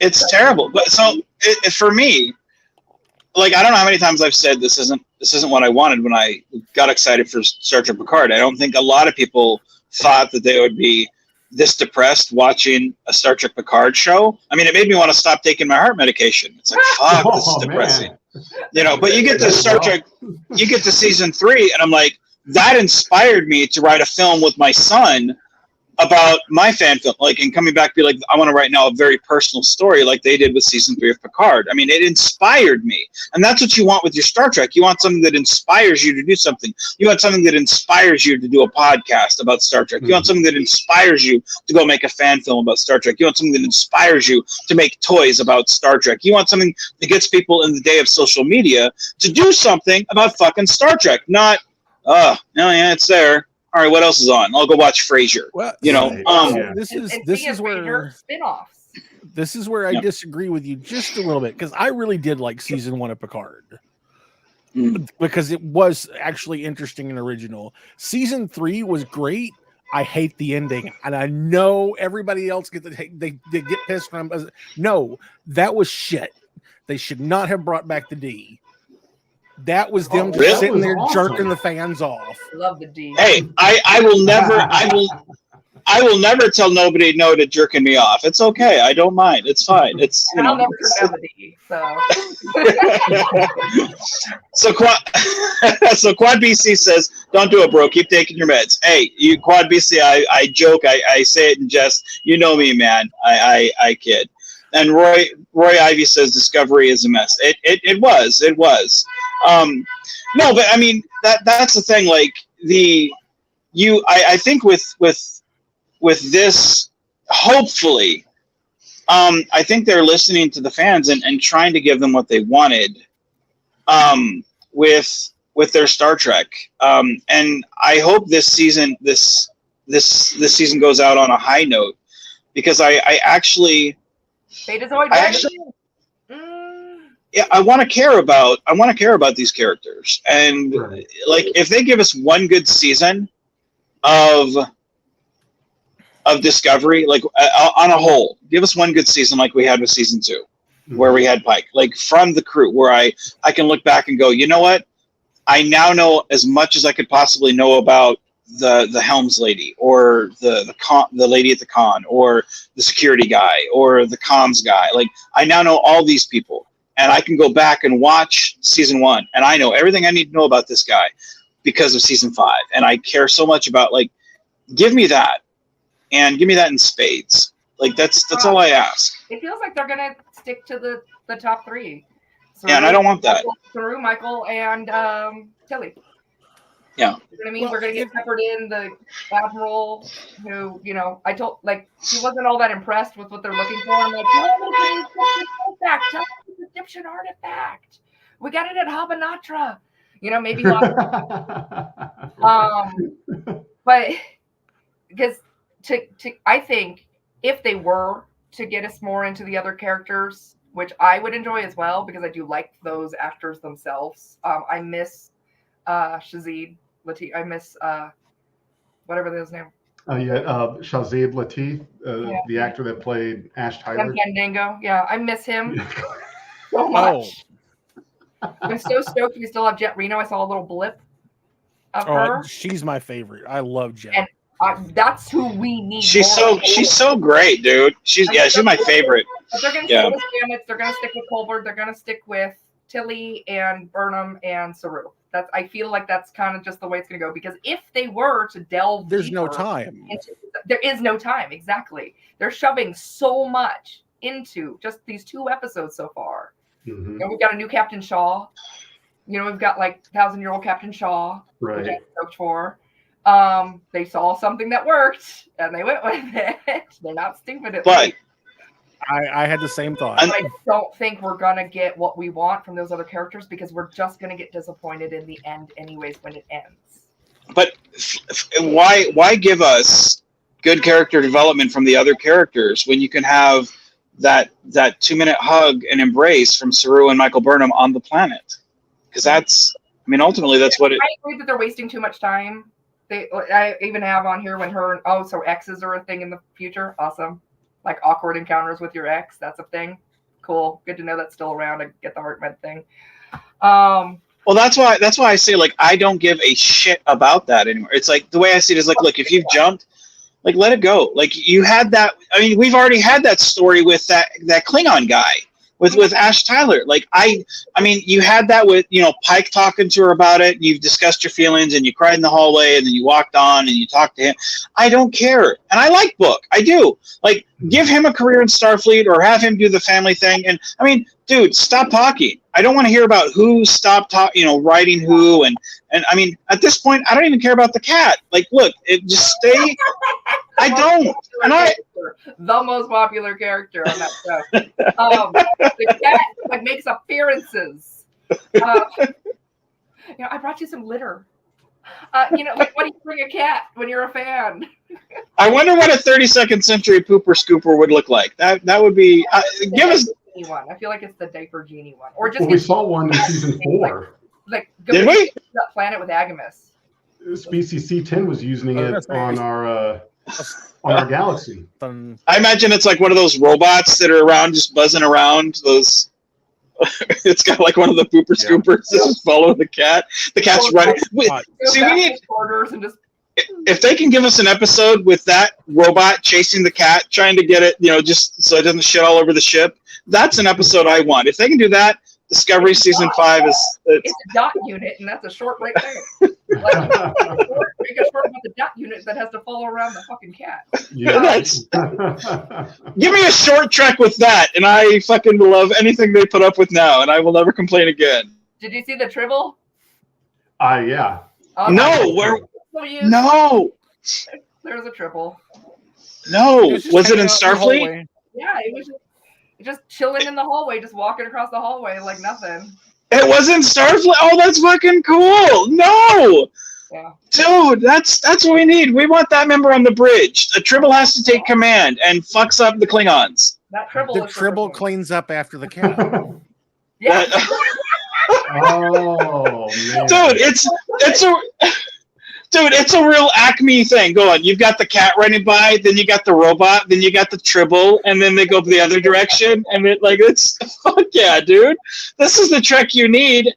It's terrible. But so for me, like, I don't know how many times I've said this isn't what I wanted when I got excited for Star Trek Picard. I don't think a lot of people thought that they would be this depressed watching a Star Trek Picard show. I mean, it made me want to stop taking my heart medication. It's like, fuck, this is depressing. Man. You know, but you get to Star Trek, you get to season 3, and I'm like, that inspired me to write a film with my son about my fan film, like, and coming back, be like, I want to write now a very personal story like they did with season 3 of Picard. I mean, it inspired me. And that's what you want with your Star Trek. You want something that inspires you to do something. You want something that inspires you to do a podcast about Star Trek. You want something that inspires you to go make a fan film about Star Trek. You want something that inspires you to make toys about Star Trek. You want something that gets people in the day of social media to do something about fucking Star Trek. Not, oh, yeah, it's there. All right, what else is on? I'll go watch Frasier. Well, you know, this is where spin-offs. This is where I disagree with you just a little bit, because I really did like season 1 of Picard because it was actually interesting and original. Season 3 was great. I hate the ending, and I know everybody else they get pissed from. No, that was shit. They should not have brought back the D. That was them just sitting there jerking the fans off. Love the D. Hey, I will never tell nobody no to jerking me off. It's okay. I don't mind. It's fine. It's I'll never turn down the D. So Quad BC says, "Don't do it, bro. Keep taking your meds." Hey, you Quad BC. I joke. I say it in jest. You know me, man. I kid. And Roy Ivy says Discovery is a mess. It was. No, but I mean that's the thing. Like I think with this, hopefully, I think they're listening to the fans and trying to give them what they wanted, with their Star Trek. And I hope this season goes out on a high note, because I actually. Yeah, I want to care about these characters, and like if they give us one good season of Discovery, like on a whole, give us one good season like we had with season 2, where we had Pike, like from the crew, where I can look back and go, you know what, I now know as much as I could possibly know about the Helms lady, or the lady at the con, or the security guy, or the comms guy. Like I now know all these people, and I can go back and watch season 1, and I know everything I need to know about this guy because of season 5. And I care so much about, like, give me that, and give me that in spades. Like that's all I ask. It feels like they're gonna stick to the top 3. Yeah, and I don't want that. Saru, Michael, and Tilly. Yeah. You know what I mean? Well, we're going to get peppered in the Admiral, who, you know, I told, like, he wasn't all that impressed with what they're looking for. I'm like, tell me the Egyptian artifact. We got it at Habanatra. You know, maybe not. But because I think if they were to get us more into the other characters, which I would enjoy as well, because I do like those actors themselves. I miss Shazid Latif. I miss whatever his name. Shazid Latif, the actor that played Ash Tyler. Fandango. Yeah, I miss him so much. I'm so stoked we still have Jet Reno. I saw a little blip of her. She's my favorite. I love Jet. And that's who we need. She's so great, dude. She's my favorite. But they're gonna stick with Stamets. They're gonna stick with Colbert. They're gonna stick with Tilly and Burnham and Saru. I feel like that's kind of just the way it's gonna go. Because if they were to delve, there's no time. There is no time. Exactly. They're shoving so much into just these 2 episodes so far. Mm-hmm. And we've got a new Captain Shaw. You know, we've got like 1,000-year-old Captain Shaw, which I'm stoked for. They saw something that worked and they went with it. They're not stupid at But I had the same thought. I don't think we're gonna get what we want from those other characters because we're just gonna get disappointed in the end anyways when it ends. But why give us good character development from the other characters when you can have that 2-minute hug and embrace from Saru and Michael Burnham on the planet? Because ultimately that's what it. I agree that they're wasting too much time. I even have on here when so exes are a thing in the future. Awesome. Like awkward encounters with your ex. That's a thing. Cool. Good to know that's still around. I get the heart med thing. Well, that's why I say, like, I don't give a shit about that anymore. It's like, the way I see it is like, look, if you've jumped, like, let it go. Like, you had that. I mean, we've already had that story with that Klingon guy with Ash Tyler. Like, I mean, you had that with, Pike talking to her about it. And you've discussed your feelings and you cried in the hallway and then you walked on and you talked to him. I don't care. And I like Book. I do. Like, give him a career in Starfleet or have him do the family thing. And I mean, dude, stop talking. I don't want to hear about who stopped writing who. And I mean, at this point, I don't even care about the cat. Like, look, just stay. I don't. And the most popular character on that show. The cat makes appearances. I brought you some litter. Why do you bring a cat when you're a fan? I wonder what a 32nd century pooper scooper would look like. That would be. Give us. One. I feel like it's the diaper genie one, or just we saw one in season 4. Did we? That planet with Agamus. Species C10 was using it on our galaxy. I imagine it's like one of those robots that are around, just buzzing around. Those. It's got like one of the pooper scoopers just following the cat. The cat's running. See, we need orders and just. If they can give us an episode with that robot chasing the cat, trying to get it, just so it doesn't shit all over the ship, that's an episode I want. If they can do that, Discovery season 5 is. It's a dot unit, and that's a short right there. Make a short about the dot unit that has to follow around the fucking cat. Yeah. Give me a short trek with that, and I fucking love anything they put up with now, and I will never complain again. Did you see the Tribble? Yeah. No, no. There's a Tribble. No, was it in Starfleet? Yeah, it was just chilling in the hallway, just walking across the hallway like nothing. It was in Starfleet. Oh, that's fucking cool. No. Yeah. Dude, that's what we need. We want that member on the bridge. A Tribble has to take command and fucks up the Klingons. That Tribble. The Tribble cleans up after the cat. Yeah. Oh man. Dude, it's a real Acme thing. Go on. You've got the cat running by, then you got the robot, then you got the Tribble, and then they go the other direction. And it's fuck yeah, dude. This is the Trek you need.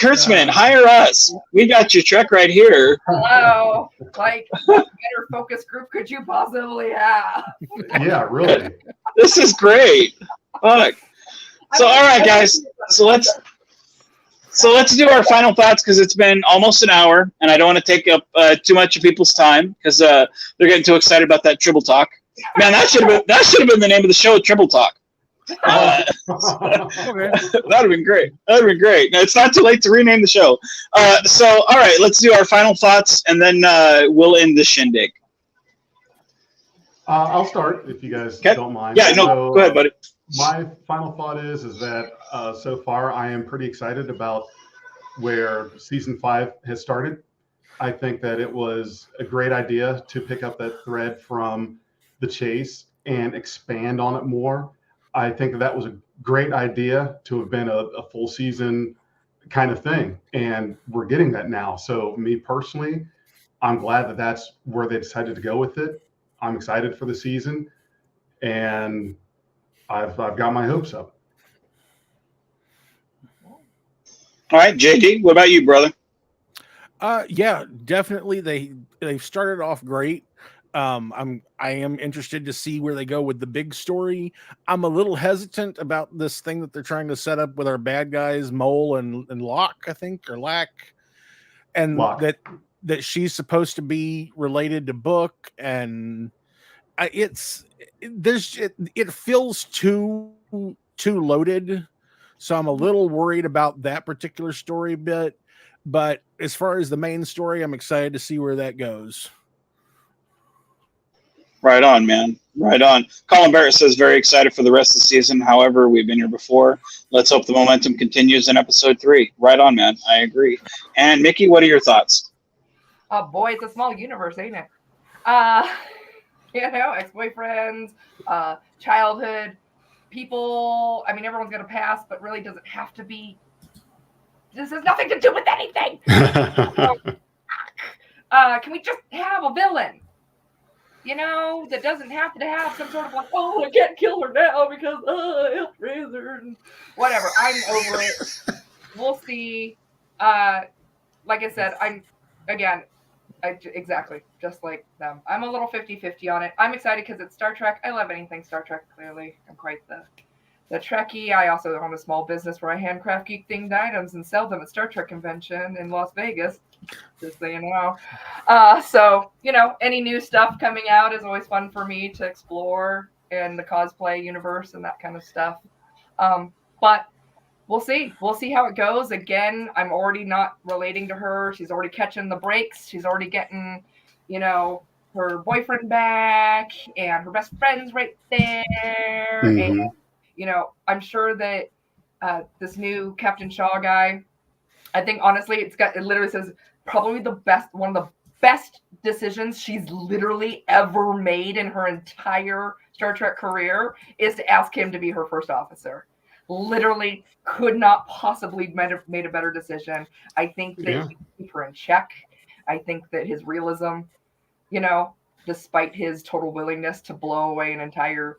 Kurtzman, hire us. We got your Trek right here. Hello. What better focus group could you possibly have? Yeah, really. This is great. Fuck. So, all right, guys. So let's do our final thoughts because it's been almost an hour, and I don't want to take up too much of people's time because they're getting too excited about that Tribble talk. Man, that should have been the name of the show, Tribble Talk. Okay. That'd have been great. No, it's not too late to rename the show. So, all right, let's do our final thoughts, and then we'll end the shindig. I'll start if you guys don't mind. Yeah, no, go ahead, buddy. My final thought is that so far I am pretty excited about where season 5 has started. I think that it was a great idea to pick up that thread from the chase and expand on it more. I think that was a great idea to have been a full season kind of thing, and we're getting that now. So me personally, I'm glad that that's where they decided to go with it. I'm excited for the season, and I've got my hopes up. All right, JD, what about you, brother? Yeah, definitely. They've started off great. I am interested to see where they go with the big story. I'm a little hesitant about this thing that they're trying to set up with our bad guys, Mole and Locke, I think, or Lack, and Locke. that she's supposed to be related to Book, and it feels too loaded. So I'm a little worried about that particular story bit. But as far as the main story, I'm excited to see where that goes. Right on, man. Right on. Colin Barrett says very excited for the rest of the season. However, we've been here before. Let's hope the momentum continues in episode 3. Right on, man. I agree. And Mickey, what are your thoughts? Oh boy, it's a small universe, ain't it? Ex-boyfriends, childhood people. I mean, everyone's gonna pass, but really doesn't have to be. This has nothing to do with anything. Can we just have a villain? That doesn't have to have some sort of like, oh, I can't kill her now because I helped raise her and whatever. I'm over it. We'll see. Like I said, exactly just like them. I'm a little 50-50 on it. I'm excited because it's Star Trek. I love anything Star Trek, clearly. I'm quite the Trekkie. I also own a small business where I handcraft geek-themed items and sell them at Star Trek convention in Las Vegas. Just so you know. So, any new stuff coming out is always fun for me to explore, and the cosplay universe and that kind of stuff. But we'll see. We'll see how it goes. Again, I'm already not relating to her. She's already catching the breaks. She's already getting, her boyfriend back, and her best friend's right there. Mm-hmm. And, I'm sure that this new Captain Shaw guy, I think honestly, it literally says probably one of the best decisions she's literally ever made in her entire Star Trek career is to ask him to be her first officer. Literally could not possibly made a better decision. I think that he keep her in check. I think that his realism, despite his total willingness to blow away an entire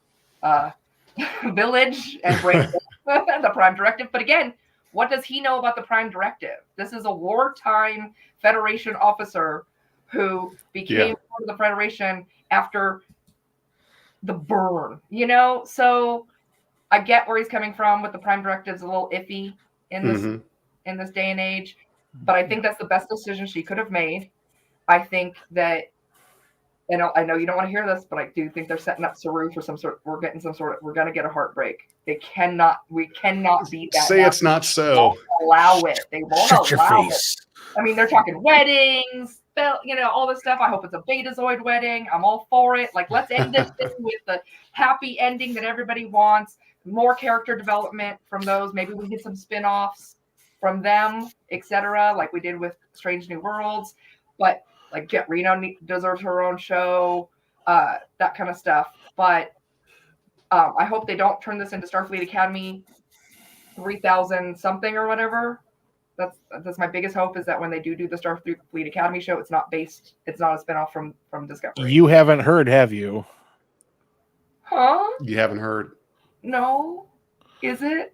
village and break the Prime Directive. But again, what does he know about the Prime Directive? This is a wartime Federation officer who became part of the Federation after the burn, So I get where he's coming from with the Prime Directive's a little iffy in this day and age, but I think that's the best decision she could have made. I think that, I know you don't want to hear this, but I do think they're setting up Saru for we're going to get a heartbreak. We cannot beat that. Say it's not so. They won't allow it. They won't Shut your allow face. it. I mean, they're talking weddings, all this stuff. I hope it's a Betazoid wedding. I'm all for it. Like, let's end this thing with the happy ending that everybody wants. More character development from those. Maybe we get some spin-offs from them, etc., like we did with Strange New Worlds. But like Jet Reno deserves her own show, that kind of stuff. But I hope they don't turn this into Starfleet Academy 3000 something or whatever. That's my biggest hope, is that when they do the Starfleet Academy show, it's not a spinoff from Discovery. You haven't heard, have you? Huh? You haven't heard. No. Is it?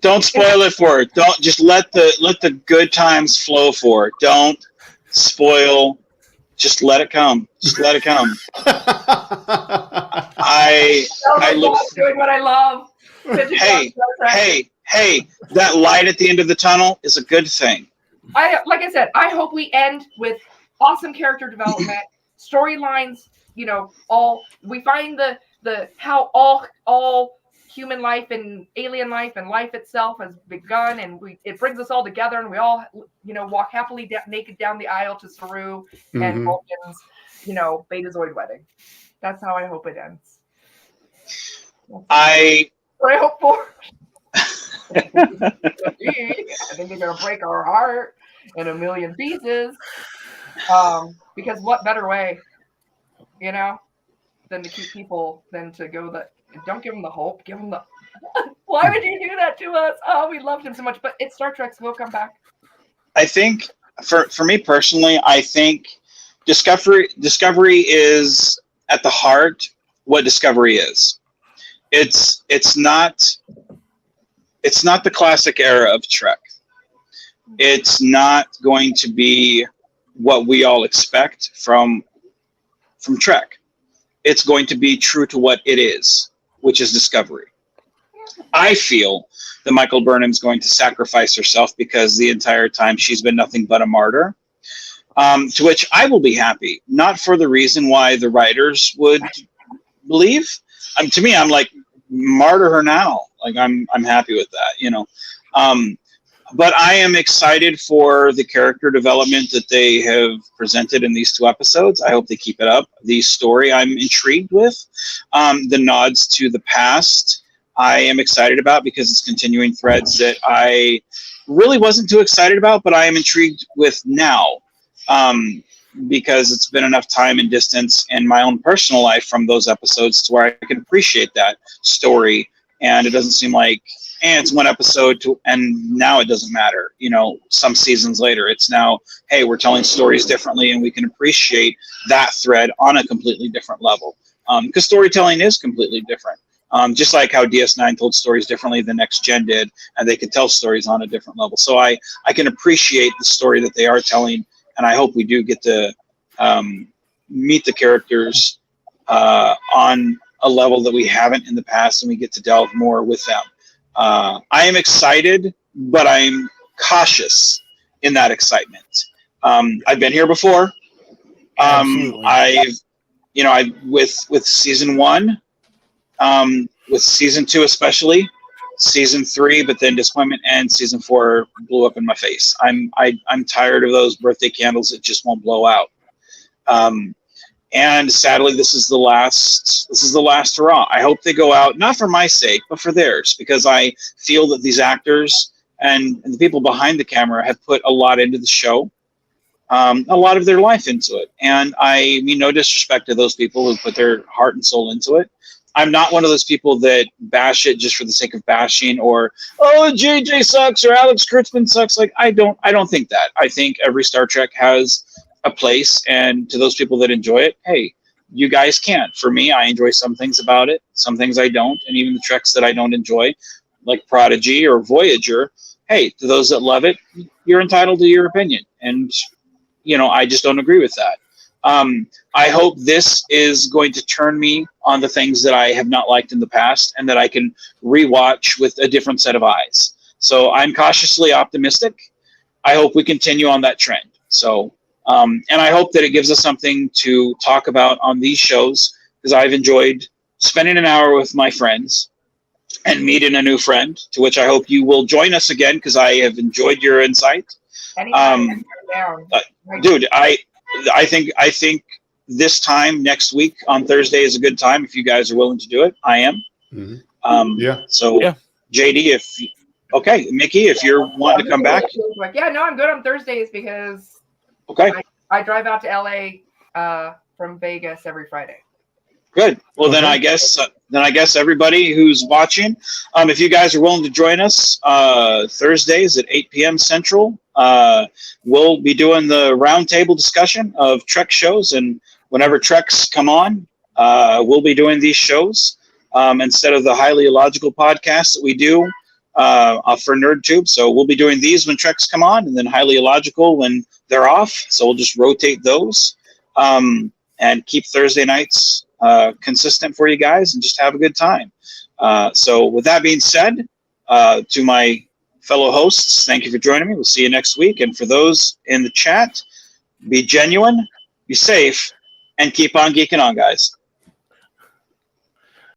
Don't spoil it for her. Don't just let the good times flow for her. Don't spoil. Just let it come. I look. Doing what I love. Hey, that light at the end of the tunnel is a good thing. Like I said, I hope we end with awesome character development, storylines. We find the how all human life and alien life and life itself has begun, and it brings us all together, and we all walk happily naked down the aisle to Saru and Vulcan's Betazoid wedding. That's how I hope it ends. What I hope for. I think they're gonna break our heart in a million pieces. Because what better way, than to keep people, than to go don't give them the hope, give them the. Why would you do that to us? Oh, we loved him so much, but it's Star Trek, so we'll come back. I think for me personally, I think Discovery is at the heart what Discovery is. It's not the classic era of Trek. It's not going to be what we all expect from Trek. It's going to be true to what it is, which is Discovery. I feel that Michael Burnham's going to sacrifice herself because the entire time she's been nothing but a martyr, to which I will be happy, not for the reason why the writers would believe. To me, I'm like, martyr her now. Like, I'm happy with that, But I am excited for the character development that they have presented in these 2 episodes. I hope they keep it up. The story I'm intrigued with. The nods to the past I am excited about because it's continuing threads that I really wasn't too excited about, but I am intrigued with now because it's been enough time and distance in my own personal life from those episodes to where I can appreciate that story. And it doesn't seem like, it's 1 episode and now it doesn't matter. Some seasons later, it's now, hey, we're telling stories differently and we can appreciate that thread on a completely different level. Because storytelling is completely different. Just like how DS9 told stories differently than Next Gen did, and they could tell stories on a different level. So I can appreciate the story that they are telling, and I hope we do get to meet the characters on a level that we haven't in the past, and we get to delve more with them. I am excited, but I'm cautious in that excitement. I've been here before. With season 1, with season 2 especially, season 3, but then disappointment, and season 4 blew up in my face. I'm tired of those birthday candles that just won't blow out. And sadly, this is the last hurrah. I hope they go out, not for my sake, but for theirs, because I feel that these actors and the people behind the camera have put a lot into the show, a lot of their life into it. And I mean no disrespect to those people who put their heart and soul into it. I'm not one of those people that bash it just for the sake of bashing, or, oh, JJ sucks or Alex Kurtzman sucks. Like, I don't think that. I think every Star Trek has a place, and to those people that enjoy it, hey, you guys can. For me, I enjoy some things about it, some things I don't, and even the Treks that I don't enjoy, like Prodigy or Voyager, hey, to those that love it, you're entitled to your opinion. And, I just don't agree with that. I hope this is going to turn me on the things that I have not liked in the past and that I can rewatch with a different set of eyes. So I'm cautiously optimistic. I hope we continue on that trend. So, and I hope that it gives us something to talk about on these shows, because I've enjoyed spending an hour with my friends and meeting a new friend, to which I hope you will join us again, because I have enjoyed your insight. Dude, I think this time next week on Thursday is a good time if you guys are willing to do it. I am. Yeah. So, yeah. JD, Mickey, if you're wanting to come back. Yeah, no, I'm good on Thursdays because I drive out to LA from Vegas every Friday. Good. Well, then I guess everybody who's watching, if you guys are willing to join us Thursdays at 8 p.m. Central, we'll be doing the roundtable discussion of Trek shows, and whenever Treks come on, we'll be doing these shows instead of the highly illogical podcasts that we do for NerdTube. So we'll be doing these when Treks come on, and then highly illogical when they're off. So we'll just rotate those and keep Thursday nights consistent for you guys, and just have a good time. So with that being said, to my fellow hosts, thank you for joining me. We'll see you next week. And for those in the chat, be genuine, be safe, and keep on geeking on, guys.